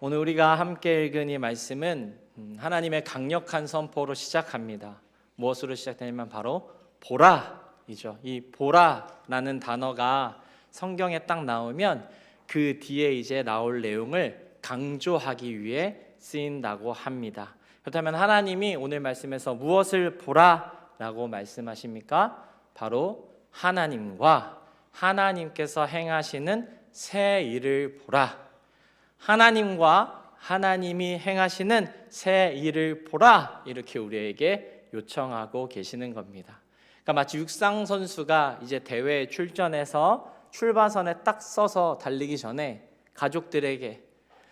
오늘 우리가 함께 읽은 이 말씀은 하나님의 강력한 선포로 시작합니다. 무엇으로 시작되냐면 바로 보라이죠. 이 보라라는 단어가 성경에 딱 나오면 그 뒤에 이제 나올 내용을 강조하기 위해 쓰인다고 합니다. 그렇다면 하나님이 오늘 말씀에서 무엇을 보라라고 말씀하십니까? 바로 하나님과 하나님께서 행하시는 새 일을 보라. 하나님과 하나님이 행하시는 새 일을 보라, 이렇게 우리에게 요청하고 계시는 겁니다. 그러니까 마치 육상 선수가 이제 대회에 출전해서 출발선에 딱 서서 달리기 전에 가족들에게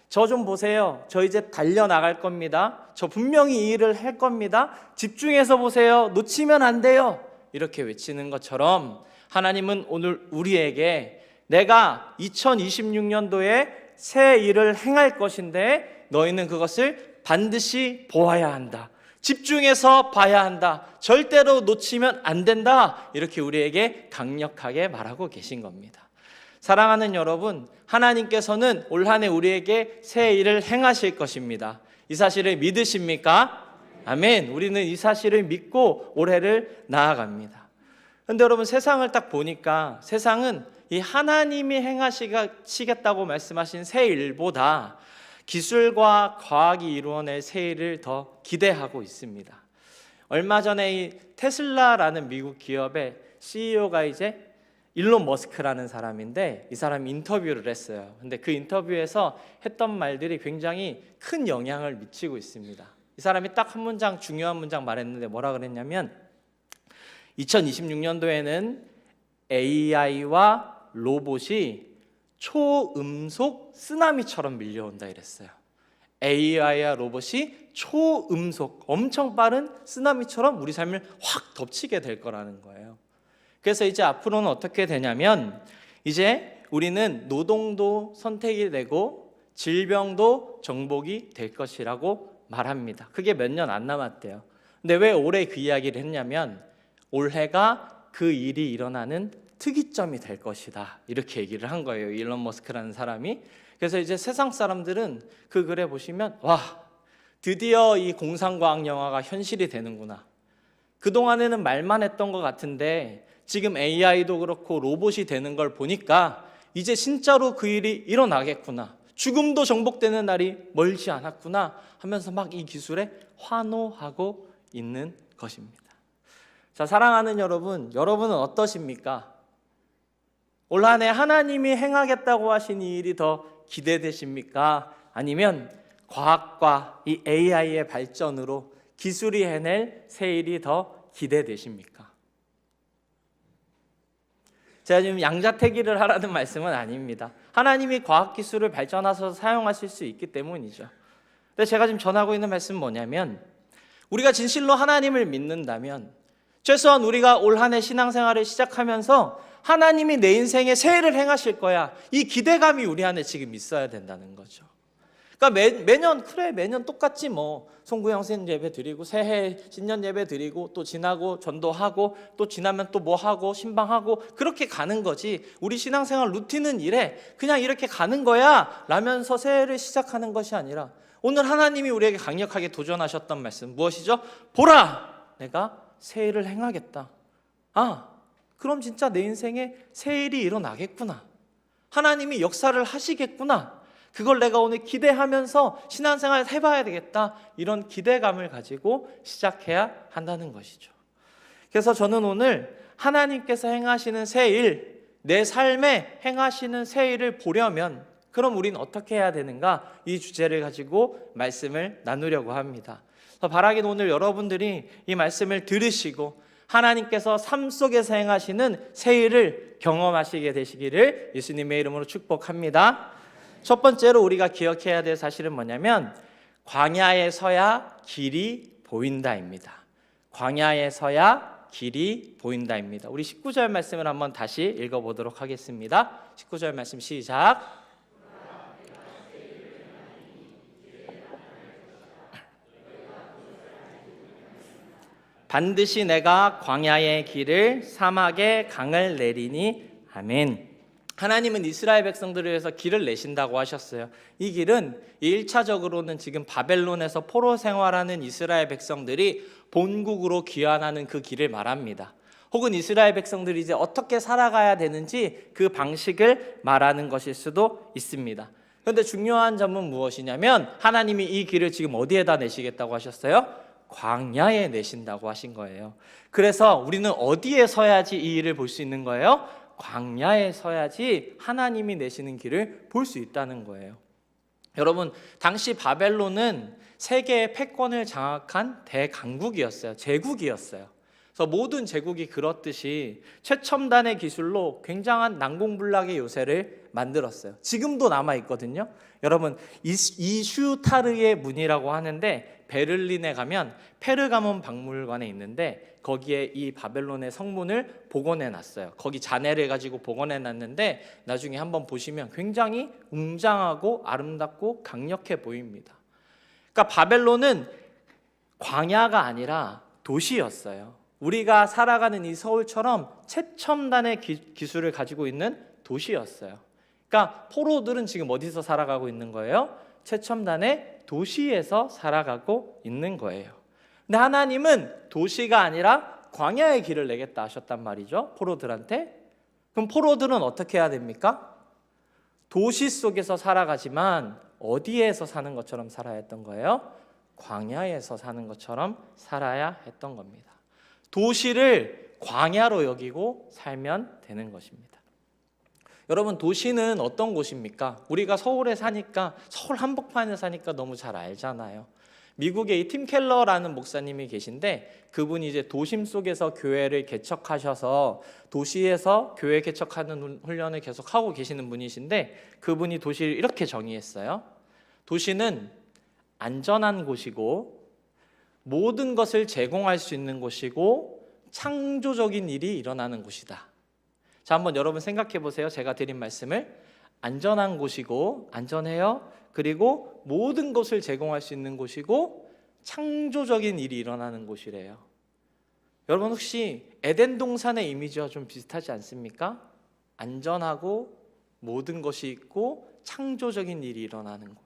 저 좀 보세요. 저 이제 달려나갈 겁니다. 저 분명히 이 일을 할 겁니다. 집중해서 보세요. 놓치면 안 돼요. 이렇게 외치는 것처럼 하나님은 오늘 우리에게 내가 2026년도에 새 일을 행할 것인데 너희는 그것을 반드시 보아야 한다. 집중해서 봐야 한다. 절대로 놓치면 안 된다. 이렇게 우리에게 강력하게 말하고 계신 겁니다. 사랑하는 여러분, 하나님께서는 올 한 해 우리에게 새 일을 행하실 것입니다. 이 사실을 믿으십니까? 아멘. 우리는 이 사실을 믿고 올해를 나아갑니다. 그런데 여러분, 세상을 딱 보니까 세상은 이 하나님이 행하시겠다고 말씀하신 새 일보다 기술과 과학이 이루어낼 새 일을 더 기대하고 있습니다. 얼마 전에 이 테슬라라는 미국 기업의 CEO가 이제 일론 머스크라는 사람인데, 이 사람이 인터뷰를 했어요. 근데 그 인터뷰에서 했던 말들이 굉장히 큰 영향을 미치고 있습니다. 이 사람이 딱 한 문장, 중요한 문장 말했는데 뭐라 그랬냐면 2026년도에는 AI와 로봇이 초음속 쓰나미처럼 밀려온다 이랬어요. AI와 로봇이 초음속, 엄청 빠른 쓰나미처럼 우리 삶을 확 덮치게 될 거라는 거예요. 그래서 이제 앞으로는 어떻게 되냐면 이제 우리는 노동도 선택이 되고 질병도 정복이 될 것이라고 말합니다. 그게 몇 년 안 남았대요. 근데 왜 올해 그 이야기를 했냐면 올해가 그 일이 일어나는 특이점이 될 것이다, 이렇게 얘기를 한 거예요, 일론 머스크라는 사람이. 그래서 이제 세상 사람들은 그 글에 보시면 와, 드디어 이 공상과학 영화가 현실이 되는구나. 그동안에는 말만 했던 것 같은데 지금 AI도 그렇고 로봇이 되는 걸 보니까 이제 진짜로 그 일이 일어나겠구나. 죽음도 정복되는 날이 멀지 않았구나 하면서 막 이 기술에 환호하고 있는 것입니다. 자, 사랑하는 여러분, 여러분은 어떠십니까? 올 한 해 하나님이 행하겠다고 하신 이 일이 더 기대되십니까? 아니면 과학과 이 AI의 발전으로 기술이 해낼 새 일이 더 기대되십니까? 제가 지금 양자택일을 하라는 말씀은 아닙니다. 하나님이 과학기술을 발전하셔서 사용하실 수 있기 때문이죠. 근데 제가 지금 전하고 있는 말씀은 뭐냐면 우리가 진실로 하나님을 믿는다면 최소한 우리가 올 한 해 신앙생활을 시작하면서 하나님이 내 인생에 새 일을 행하실 거야, 이 기대감이 우리 안에 지금 있어야 된다는 거죠. 그러니까 매년 똑같지 뭐. 송구영 신 예배 드리고 새해 신년 예배 드리고 또 지나고 전도하고 또 지나면 또 뭐 하고 신방하고 그렇게 가는 거지. 우리 신앙생활 루틴은 이래, 그냥 이렇게 가는 거야 라면서 새해를 시작하는 것이 아니라 오늘 하나님이 우리에게 강력하게 도전하셨던 말씀 무엇이죠? 보라, 내가 새 일을 행하겠다. 아, 그럼 진짜 내 인생에 새 일이 일어나겠구나. 하나님이 역사를 하시겠구나. 그걸 내가 오늘 기대하면서 신앙생활 해봐야 되겠다. 이런 기대감을 가지고 시작해야 한다는 것이죠. 그래서 저는 오늘 하나님께서 행하시는 새 일, 내 삶에 행하시는 새 일을 보려면 그럼 우리는 어떻게 해야 되는가? 이 주제를 가지고 말씀을 나누려고 합니다. 바라기는 오늘 여러분들이 이 말씀을 들으시고 하나님께서 삶 속에서 행하시는 새 일을 경험하시게 되시기를 예수님의 이름으로 축복합니다. 첫 번째로 우리가 기억해야 될 사실은 뭐냐면 광야에서야 길이 보인다입니다. 광야에서야 길이 보인다입니다. 우리 19절 말씀을 한번 다시 읽어보도록 하겠습니다. 19절 말씀 시작. 반드시 내가 광야의 길을 사막의 강을 내리니. 아멘. 하나님은 이스라엘 백성들을 위해서 길을 내신다고 하셨어요. 이 길은 1차적으로는 지금 바벨론에서 포로 생활하는 이스라엘 백성들이 본국으로 귀환하는 그 길을 말합니다. 혹은 이스라엘 백성들이 이제 어떻게 살아가야 되는지 그 방식을 말하는 것일 수도 있습니다. 그런데 중요한 점은 무엇이냐면 하나님이 이 길을 지금 어디에다 내시겠다고 하셨어요? 광야에 내신다고 하신 거예요. 그래서 우리는 어디에 서야지 이 일을 볼 수 있는 거예요? 광야에 서야지 하나님이 내시는 길을 볼 수 있다는 거예요. 여러분, 당시 바벨론은 세계의 패권을 장악한 대강국이었어요. 제국이었어요. 그래서 모든 제국이 그렇듯이 최첨단의 기술로 굉장한 난공불락의 요새를 만들었어요. 지금도 남아있거든요. 여러분, 이슈타르의 문이라고 하는데 베를린에 가면 페르가몬 박물관에 있는데 거기에 이 바벨론의 성문을 복원해 놨어요. 거기 잔해를 가지고 복원해 놨는데 나중에 한번 보시면 굉장히 웅장하고 아름답고 강력해 보입니다. 그러니까 바벨론은 광야가 아니라 도시였어요. 우리가 살아가는 이 서울처럼 최첨단의 기술을 가지고 있는 도시였어요. 그러니까 포로들은 지금 어디서 살아가고 있는 거예요? 최첨단의 도시에서 살아가고 있는 거예요. 근데 하나님은 도시가 아니라 광야의 길을 내겠다 하셨단 말이죠. 포로들한테. 그럼 포로들은 어떻게 해야 됩니까? 도시 속에서 살아가지만 어디에서 사는 것처럼 살아야 했던 거예요? 광야에서 사는 것처럼 살아야 했던 겁니다. 도시를 광야로 여기고 살면 되는 것입니다. 여러분, 도시는 어떤 곳입니까? 우리가 서울에 사니까, 서울 한복판에 사니까 너무 잘 알잖아요. 미국에 이 팀 켈러라는 목사님이 계신데 그분이 이제 도심 속에서 교회를 개척하셔서 도시에서 교회 개척하는 훈련을 계속 하고 계시는 분이신데 그분이 도시를 이렇게 정의했어요. 도시는 안전한 곳이고 모든 것을 제공할 수 있는 곳이고 창조적인 일이 일어나는 곳이다. 자, 한번 여러분 생각해 보세요. 제가 드린 말씀을. 안전한 곳이고, 안전해요. 그리고 모든 것을 제공할 수 있는 곳이고 창조적인 일이 일어나는 곳이래요. 여러분, 혹시 에덴 동산의 이미지와 좀 비슷하지 않습니까? 안전하고 모든 것이 있고 창조적인 일이 일어나는 곳.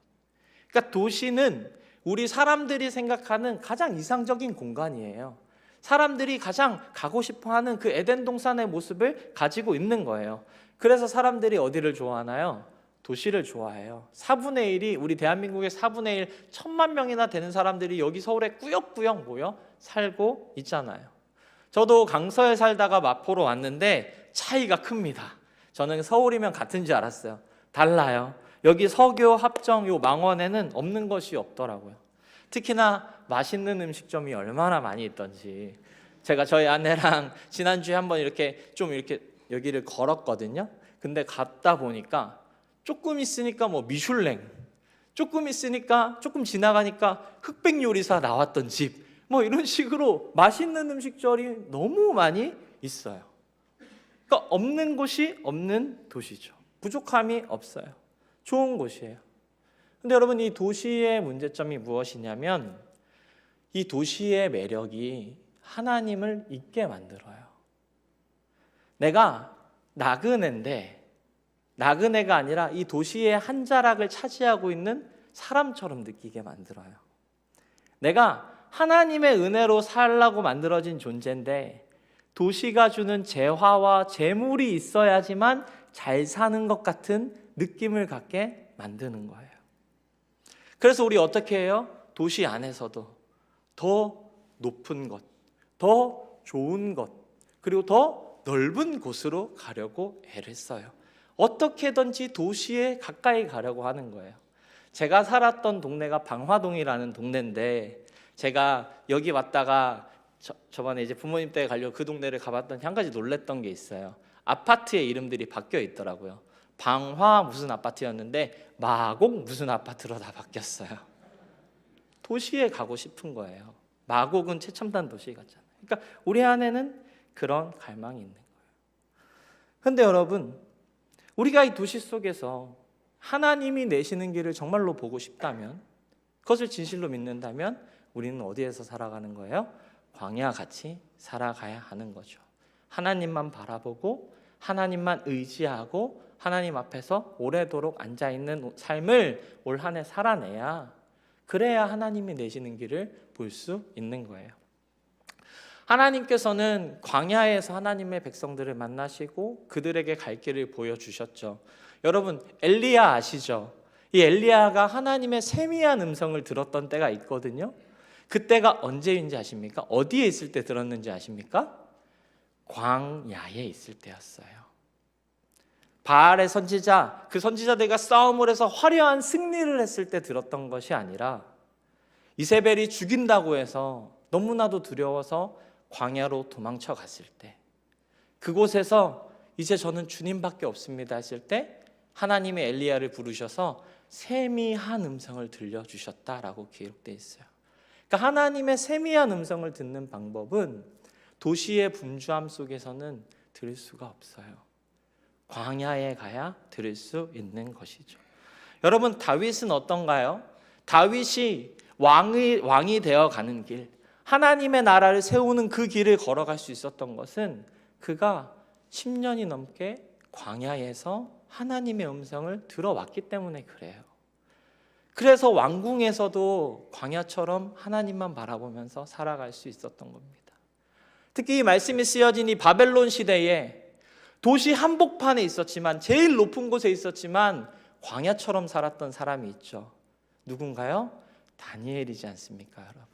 그러니까 도시는 우리 사람들이 생각하는 가장 이상적인 공간이에요. 사람들이 가장 가고 싶어하는 그 에덴 동산의 모습을 가지고 있는 거예요. 그래서 사람들이 어디를 좋아하나요? 도시를 좋아해요. 4분의 1이 우리 대한민국의 4분의 1 1000만 명이나 되는 사람들이 여기 서울에 꾸역꾸역 모여 살고 있잖아요. 저도 강서에 살다가 마포로 왔는데 차이가 큽니다. 저는 서울이면 같은 줄 알았어요. 달라요. 여기 서교, 합정, 요 망원에는 없는 것이 없더라고요. 특히나 맛있는 음식점이 얼마나 많이 있던지. 제가 저희 아내랑 지난주에 한번 이렇게 여기를 걸었거든요. 근데 갔다 보니까 조금 있으니까 뭐 미슐랭, 조금 있으니까 조금 지나가니까 흑백 요리사 나왔던 집, 뭐 이런 식으로 맛있는 음식점이 너무 많이 있어요. 그러니까 없는 곳이 없는 도시죠. 부족함이 없어요. 좋은 곳이에요. 근데 여러분, 이 도시의 문제점이 무엇이냐면 이 도시의 매력이 하나님을 잊게 만들어요. 내가 나그네인데 나그네가 아니라 이 도시의 한 자락을 차지하고 있는 사람처럼 느끼게 만들어요. 내가 하나님의 은혜로 살라고 만들어진 존재인데 도시가 주는 재화와 재물이 있어야지만 잘 사는 것 같은 느낌을 갖게 만드는 거예요. 그래서 우리 어떻게 해요? 도시 안에서도 더 높은 것, 더 좋은 것, 그리고 더 넓은 곳으로 가려고 애를 써요. 어떻게든지 도시에 가까이 가려고 하는 거예요. 제가 살았던 동네가 방화동이라는 동네인데 제가 여기 왔다가 저번에 이제 부모님 댁에 가려고 그 동네를 가봤더니 한 가지 놀랬던 게 있어요. 아파트의 이름들이 바뀌어 있더라고요. 방화 무슨 아파트였는데 마곡 무슨 아파트로 다 바뀌었어요. 도시에 가고 싶은 거예요. 마곡은 최첨단 도시 같잖아요. 그러니까 우리 안에는 그런 갈망이 있는 거예요. 그런데 여러분, 우리가 이 도시 속에서 하나님이 내시는 길을 정말로 보고 싶다면, 그것을 진실로 믿는다면 우리는 어디에서 살아가는 거예요? 광야같이 살아가야 하는 거죠. 하나님만 바라보고 하나님만 의지하고 하나님 앞에서 오래도록 앉아있는 삶을 올 한 해 살아내야, 그래야 하나님이 내시는 길을 볼 수 있는 거예요. 하나님께서는 광야에서 하나님의 백성들을 만나시고 그들에게 갈 길을 보여주셨죠. 여러분, 엘리야 아시죠? 이 엘리야가 하나님의 세미한 음성을 들었던 때가 있거든요. 그때가 언제인지 아십니까? 어디에 있을 때 들었는지 아십니까? 광야에 있을 때였어요. 바알의 선지자, 그 선지자들과 싸움을 해서 화려한 승리를 했을 때 들었던 것이 아니라 이세벨이 죽인다고 해서 너무나도 두려워서 광야로 도망쳐 갔을 때, 그곳에서 이제 저는 주님밖에 없습니다 했을 때 하나님이 엘리야를 부르셔서 세미한 음성을 들려주셨다라고 기록되어 있어요. 그러니까 하나님의 세미한 음성을 듣는 방법은 도시의 분주함 속에서는 들을 수가 없어요. 광야에 가야 들을 수 있는 것이죠. 여러분, 다윗은 어떤가요? 다윗이 왕이 되어 가는 길, 하나님의 나라를 세우는 그 길을 걸어갈 수 있었던 것은 그가 10년이 넘게 광야에서 하나님의 음성을 들어왔기 때문에 그래요. 그래서 왕궁에서도 광야처럼 하나님만 바라보면서 살아갈 수 있었던 겁니다. 특히 이 말씀이 쓰여진 이 바벨론 시대에 도시 한복판에 있었지만, 제일 높은 곳에 있었지만 광야처럼 살았던 사람이 있죠. 누군가요? 다니엘이지 않습니까, 여러분?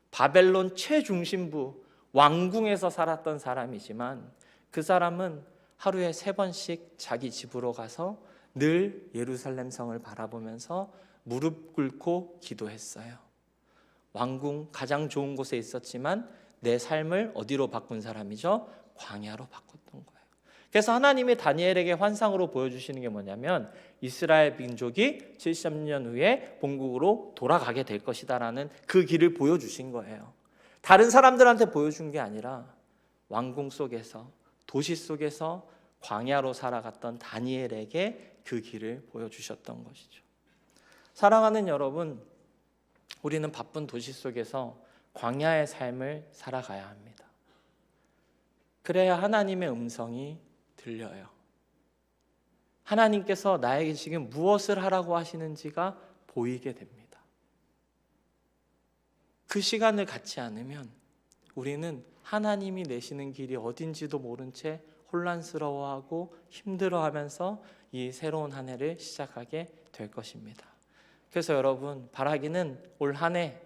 바벨론 최중심부 왕궁에서 살았던 사람이지만 그 사람은 하루에 3번씩 자기 집으로 가서 늘 예루살렘 성을 바라보면서 무릎 꿇고 기도했어요. 왕궁 가장 좋은 곳에 있었지만 내 삶을 어디로 바꾼 사람이죠? 광야로 바꿨던 거예요. 그래서 하나님이 다니엘에게 환상으로 보여주시는 게 뭐냐면 이스라엘 민족이 70년 후에 본국으로 돌아가게 될 것이다라는 그 길을 보여주신 거예요. 다른 사람들한테 보여준 게 아니라 왕궁 속에서, 도시 속에서 광야로 살아갔던 다니엘에게 그 길을 보여주셨던 것이죠. 사랑하는 여러분, 우리는 바쁜 도시 속에서 광야의 삶을 살아가야 합니다. 그래야 하나님의 음성이 들려요. 하나님께서 나에게 지금 무엇을 하라고 하시는지가 보이게 됩니다. 그 시간을 갖지 않으면 우리는 하나님이 내시는 길이 어딘지도 모른 채 혼란스러워하고 힘들어하면서 이 새로운 한 해를 시작하게 될 것입니다. 그래서 여러분, 바라기는 올 한 해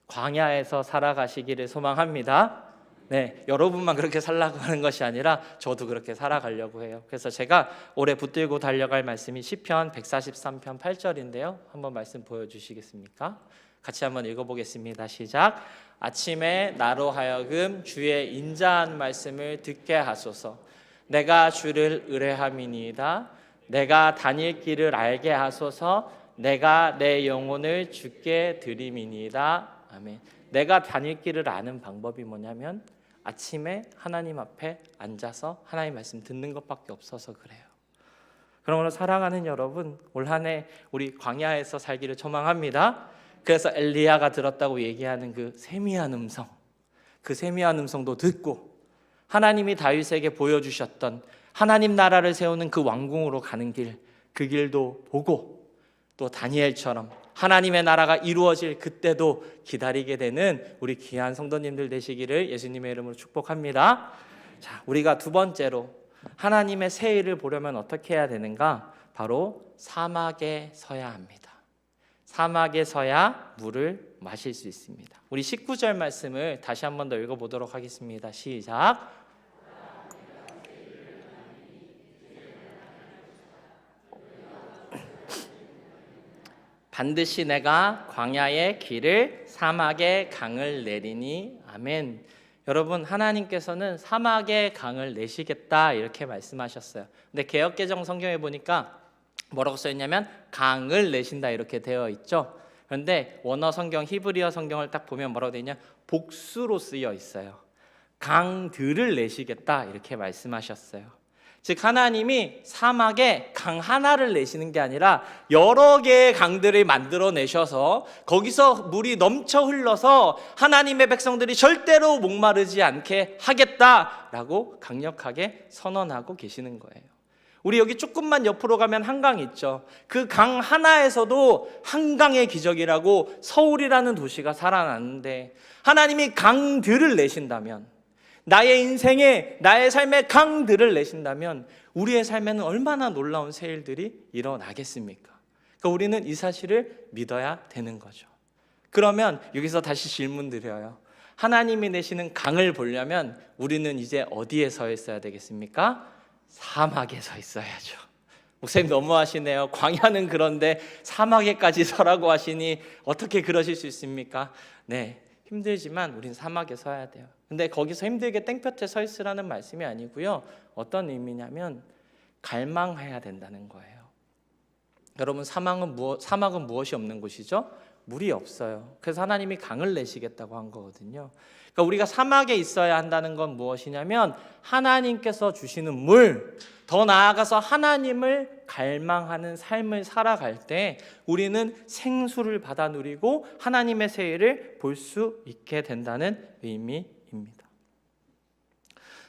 광야에서 살아가시기를 소망합니다. 네, 여러분만 그렇게 살라고 하는 것이 아니라 저도 그렇게 살아가려고 해요. 그래서 제가 올해 붙들고 달려갈 말씀이 시편 143편 8절인데요. 한번 말씀 보여주시겠습니까? 같이 한번 읽어보겠습니다. 시작. 아침에 나로 하여금 주의 인자한 말씀을 듣게 하소서. 내가 주를 의뢰함이니이다. 내가 다닐 길을 알게 하소서. 내가 내 영혼을 주께 드림이니이다. 아멘. 내가 다닐 길을 아는 방법이 뭐냐면 아침에 하나님 앞에 앉아서 하나님 말씀 듣는 것밖에 없어서 그래요. 그러므로 사랑하는 여러분, 올 한 해 우리 광야에서 살기를 소망합니다. 그래서 엘리야가 들었다고 얘기하는 그 세미한 음성, 그 세미한 음성도 듣고 하나님이 다윗에게 보여주셨던 하나님 나라를 세우는 그 왕궁으로 가는 길, 그 길도 보고 또 다니엘처럼 하나님의 나라가 이루어질 그때도 기다리게 되는 우리 귀한 성도님들 되시기를 예수님의 이름으로 축복합니다. 자, 우리가 두 번째로 하나님의 새 일을 보려면 어떻게 해야 되는가? 바로 사막에 서야 합니다. 사막에 서야 물을 마실 수 있습니다. 우리 19절 말씀을 다시 한 번 더 읽어보도록 하겠습니다. 시작. 반드시 내가 광야의 길을 사막의 강을 내리니. 아멘. 여러분, 하나님께서는 사막의 강을 내시겠다 이렇게 말씀하셨어요. 근데 개역개정 성경에 보니까 뭐라고 써있냐면 강을 내신다 이렇게 되어 있죠. 그런데 원어 성경, 히브리어 성경을 딱 보면 뭐라고 되어 있냐? 복수로 쓰여 있어요. 강들을 내시겠다 이렇게 말씀하셨어요. 즉 하나님이 사막에 강 하나를 내시는 게 아니라 여러 개의 강들을 만들어 내셔서 거기서 물이 넘쳐 흘러서 하나님의 백성들이 절대로 목마르지 않게 하겠다라고 강력하게 선언하고 계시는 거예요. 우리 여기 조금만 옆으로 가면 한강이 있죠. 그 강 하나에서도 한강의 기적이라고 서울이라는 도시가 살아났는데, 하나님이 강들을 내신다면, 나의 인생에, 나의 삶에 강들을 내신다면 우리의 삶에는 얼마나 놀라운 새 일들이 일어나겠습니까? 그러니까 우리는 이 사실을 믿어야 되는 거죠. 그러면 여기서 다시 질문 드려요. 하나님이 내시는 강을 보려면 우리는 이제 어디에 서 있어야 되겠습니까? 사막에 서 있어야죠. 목사님 너무하시네요. 광야는 그런데 사막에까지 서라고 하시니 어떻게 그러실 수 있습니까? 네, 힘들지만 우린 사막에 서야 돼요. 근데 거기서 힘들게 땡볕에 서 있으라는 말씀이 아니고요. 어떤 의미냐면 갈망해야 된다는 거예요. 여러분, 사막은 무엇이 없는 곳이죠? 물이 없어요. 그래서 하나님이 강을 내시겠다고 한 거거든요. 그러니까 우리가 사막에 있어야 한다는 건 무엇이냐면 하나님께서 주시는 물, 더 나아가서 하나님을 갈망하는 삶을 살아갈 때 우리는 생수를 받아 누리고 하나님의 새 일을 볼 수 있게 된다는 의미입니다.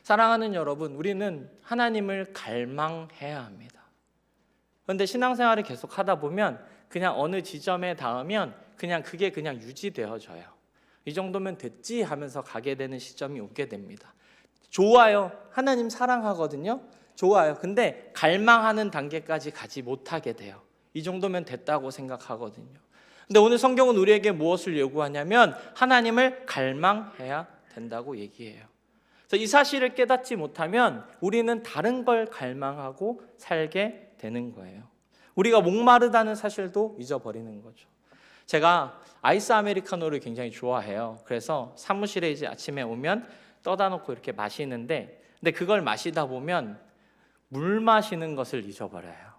사랑하는 여러분, 우리는 하나님을 갈망해야 합니다. 그런데 신앙생활을 계속 하다 보면 그냥 어느 지점에 닿으면 그게 그냥 유지되어져요. 이 정도면 됐지 하면서 가게 되는 시점이 오게 됩니다. 좋아요. 하나님 사랑하거든요. 좋아요. 근데 갈망하는 단계까지 가지 못하게 돼요. 이 정도면 됐다고 생각하거든요. 근데 오늘 성경은 우리에게 무엇을 요구하냐면 하나님을 갈망해야 된다고 얘기해요. 그래서 이 사실을 깨닫지 못하면 우리는 다른 걸 갈망하고 살게 되는 거예요. 우리가 목마르다는 사실도 잊어버리는 거죠. 제가 아이스 아메리카노를 굉장히 좋아해요. 그래서 사무실에 이제 아침에 오면 떠다 놓고 이렇게 마시는데, 근데 그걸 마시다 보면 물 마시는 것을 잊어버려요.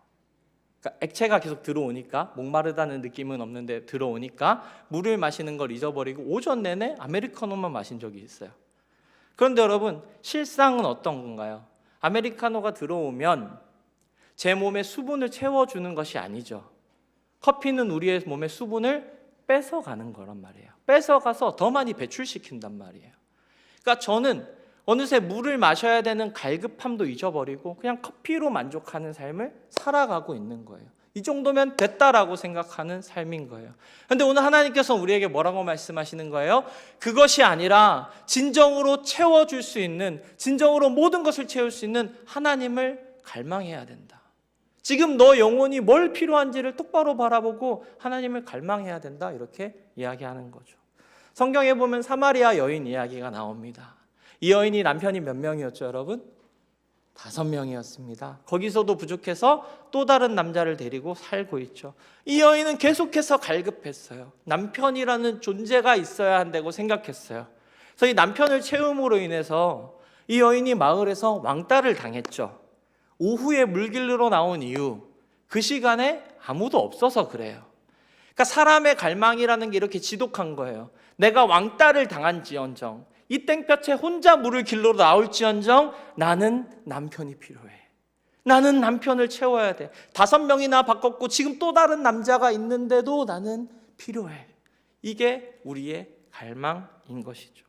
그러니까 액체가 계속 들어오니까 목마르다는 느낌은 없는데 들어오니까 물을 마시는 걸 잊어버리고 오전 내내 아메리카노만 마신 적이 있어요. 그런데 여러분, 실상은 어떤 건가요? 아메리카노가 들어오면 제 몸에 수분을 채워주는 것이 아니죠. 커피는 우리의 몸에 수분을 뺏어가는 거란 말이에요. 뺏어가서 더 많이 배출시킨단 말이에요. 그러니까 저는 어느새 물을 마셔야 되는 갈급함도 잊어버리고 그냥 커피로 만족하는 삶을 살아가고 있는 거예요. 이 정도면 됐다라고 생각하는 삶인 거예요. 그런데 오늘 하나님께서 우리에게 뭐라고 말씀하시는 거예요? 그것이 아니라 진정으로 채워줄 수 있는, 진정으로 모든 것을 채울 수 있는 하나님을 갈망해야 된다. 지금 너 영혼이 뭘 필요한지를 똑바로 바라보고 하나님을 갈망해야 된다, 이렇게 이야기하는 거죠. 성경에 보면 사마리아 여인 이야기가 나옵니다. 이 여인이 남편이 몇 명이었죠, 여러분? 5명이었습니다. 거기서도 부족해서 또 다른 남자를 데리고 살고 있죠. 이 여인은 계속해서 갈급했어요. 남편이라는 존재가 있어야 한다고 생각했어요. 그래서 이 남편을 채움으로 인해서 이 여인이 마을에서 왕따를 당했죠. 오후에 물길로 나온 이유, 그 시간에 아무도 없어서 그래요. 그러니까 사람의 갈망이라는 게 이렇게 지독한 거예요. 내가 왕따를 당한지언정, 이 땡볕에 혼자 물을 길러 나올지언정 나는 남편이 필요해. 나는 남편을 채워야 돼. 5명이나 바꿨고 지금 또 다른 남자가 있는데도 나는 필요해. 이게 우리의 갈망인 것이죠.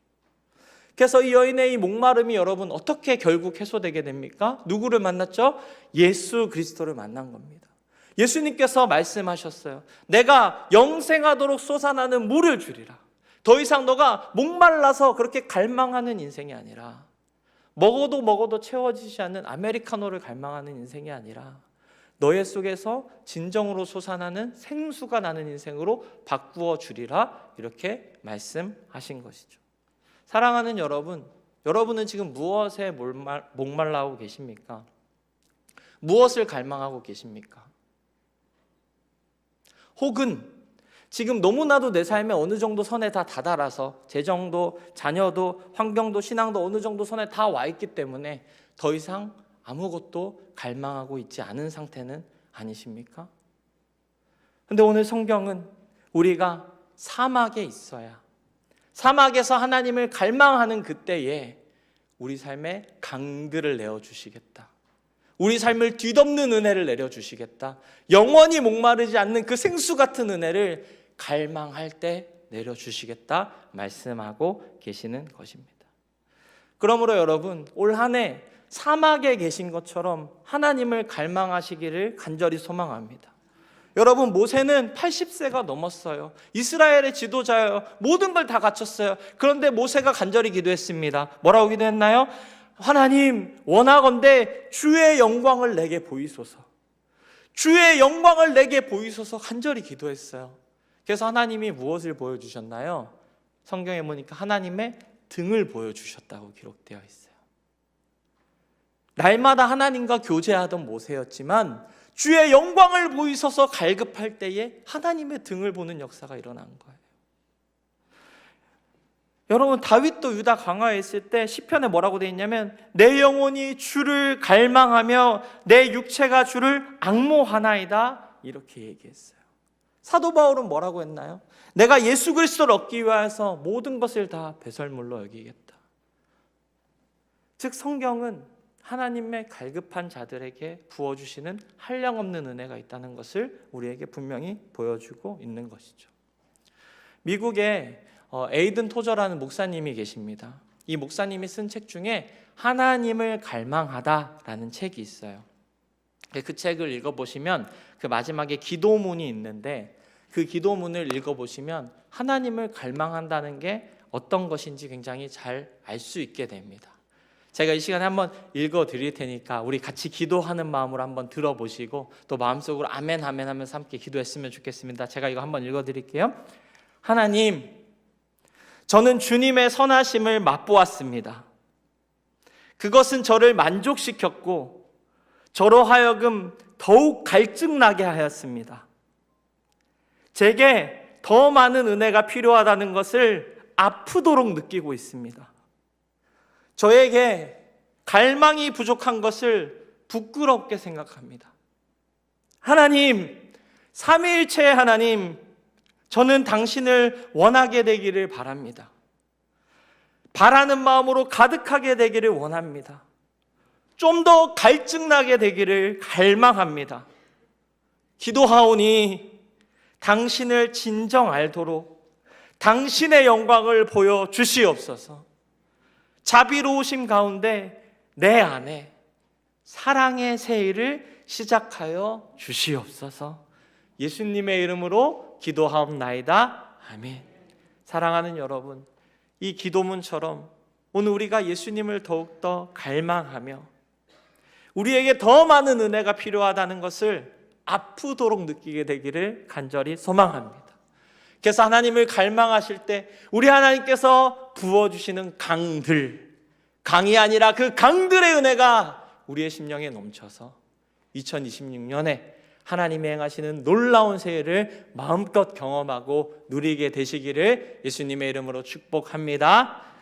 그래서 이 여인의 이 목마름이 여러분 어떻게 결국 해소되게 됩니까? 누구를 만났죠? 예수 그리스도를 만난 겁니다. 예수님께서 말씀하셨어요. 내가 영생하도록 솟아나는 물을 주리라. 더 이상 너가 목말라서 그렇게 갈망하는 인생이 아니라, 먹어도 채워지지 않는 아메리카노를 갈망하는 인생이 아니라 너의 속에서 진정으로 솟아나는 생수가 나는 인생으로 바꾸어 주리라, 이렇게 말씀하신 것이죠. 사랑하는 여러분, 여러분은 지금 무엇에 목말라하고 계십니까? 무엇을 갈망하고 계십니까? 혹은 지금 너무나도 내 삶에 어느 정도 선에 다 다다라서 재정도, 자녀도, 환경도, 신앙도 어느 정도 선에 다 와 있기 때문에 더 이상 아무것도 갈망하고 있지 않은 상태는 아니십니까? 그런데 오늘 성경은 우리가 사막에 있어야, 사막에서 하나님을 갈망하는 그때에 우리 삶에 강들을 내어주시겠다. 우리 삶을 뒤덮는 은혜를 내려주시겠다. 영원히 목마르지 않는 그 생수 같은 은혜를 갈망할 때 내려주시겠다 말씀하고 계시는 것입니다. 그러므로 여러분, 올 한 해 사막에 계신 것처럼 하나님을 갈망하시기를 간절히 소망합니다. 여러분, 모세는 80세가 넘었어요. 이스라엘의 지도자예요. 모든 걸 다 갖췄어요. 그런데 모세가 간절히 기도했습니다. 뭐라고 기도했나요? 하나님, 원하건대 주의 영광을 내게 보이소서. 주의 영광을 내게 보이소서 간절히 기도했어요. 그래서 하나님이 무엇을 보여주셨나요? 성경에 보니까 하나님의 등을 보여주셨다고 기록되어 있어요. 날마다 하나님과 교제하던 모세였지만 주의 영광을 보이소서 갈급할 때에 하나님의 등을 보는 역사가 일어난 거예요. 여러분, 다윗도 유다 강화에 있을 때 시편에 뭐라고 되어 있냐면 내 영혼이 주를 갈망하며 내 육체가 주를 앙모하나이다, 이렇게 얘기했어요. 사도 바울은 뭐라고 했나요? 내가 예수 그리스도를 얻기 위해서 모든 것을 다 배설물로 여기겠다. 즉, 성경은 하나님의 갈급한 자들에게 부어주시는 한량없는 은혜가 있다는 것을 우리에게 분명히 보여주고 있는 것이죠. 미국에 에이든 토저라는 목사님이 계십니다. 이 목사님이 쓴 책 중에 하나님을 갈망하다라는 책이 있어요. 그 책을 읽어보시면 그 마지막에 기도문이 있는데 그 기도문을 읽어보시면 하나님을 갈망한다는 게 어떤 것인지 굉장히 잘 알 수 있게 됩니다. 제가 이 시간에 한번 읽어드릴 테니까 우리 같이 기도하는 마음으로 한번 들어보시고 또 마음속으로 아멘 아멘 하면서 함께 기도했으면 좋겠습니다. 제가 이거 한번 읽어드릴게요. 하나님, 저는 주님의 선하심을 맛보았습니다. 그것은 저를 만족시켰고 저로 하여금 더욱 갈증나게 하였습니다. 제게 더 많은 은혜가 필요하다는 것을 아프도록 느끼고 있습니다. 저에게 갈망이 부족한 것을 부끄럽게 생각합니다. 하나님, 삼위일체의 하나님, 저는 당신을 원하게 되기를 바랍니다. 바라는 마음으로 가득하게 되기를 원합니다. 좀 더 갈증나게 되기를 갈망합니다. 기도하오니 당신을 진정 알도록 당신의 영광을 보여주시옵소서. 자비로우심 가운데 내 안에 사랑의 새일을 시작하여 주시옵소서. 예수님의 이름으로 기도하옵나이다. 아멘. 사랑하는 여러분, 이 기도문처럼 오늘 우리가 예수님을 더욱더 갈망하며 우리에게 더 많은 은혜가 필요하다는 것을 아프도록 느끼게 되기를 간절히 소망합니다. 그래서 하나님을 갈망하실 때 우리 하나님께서 부어주시는 강이 아니라 그 강들의 은혜가 우리의 심령에 넘쳐서 2026년에 하나님이 행하시는 놀라운 새해를 마음껏 경험하고 누리게 되시기를 예수님의 이름으로 축복합니다.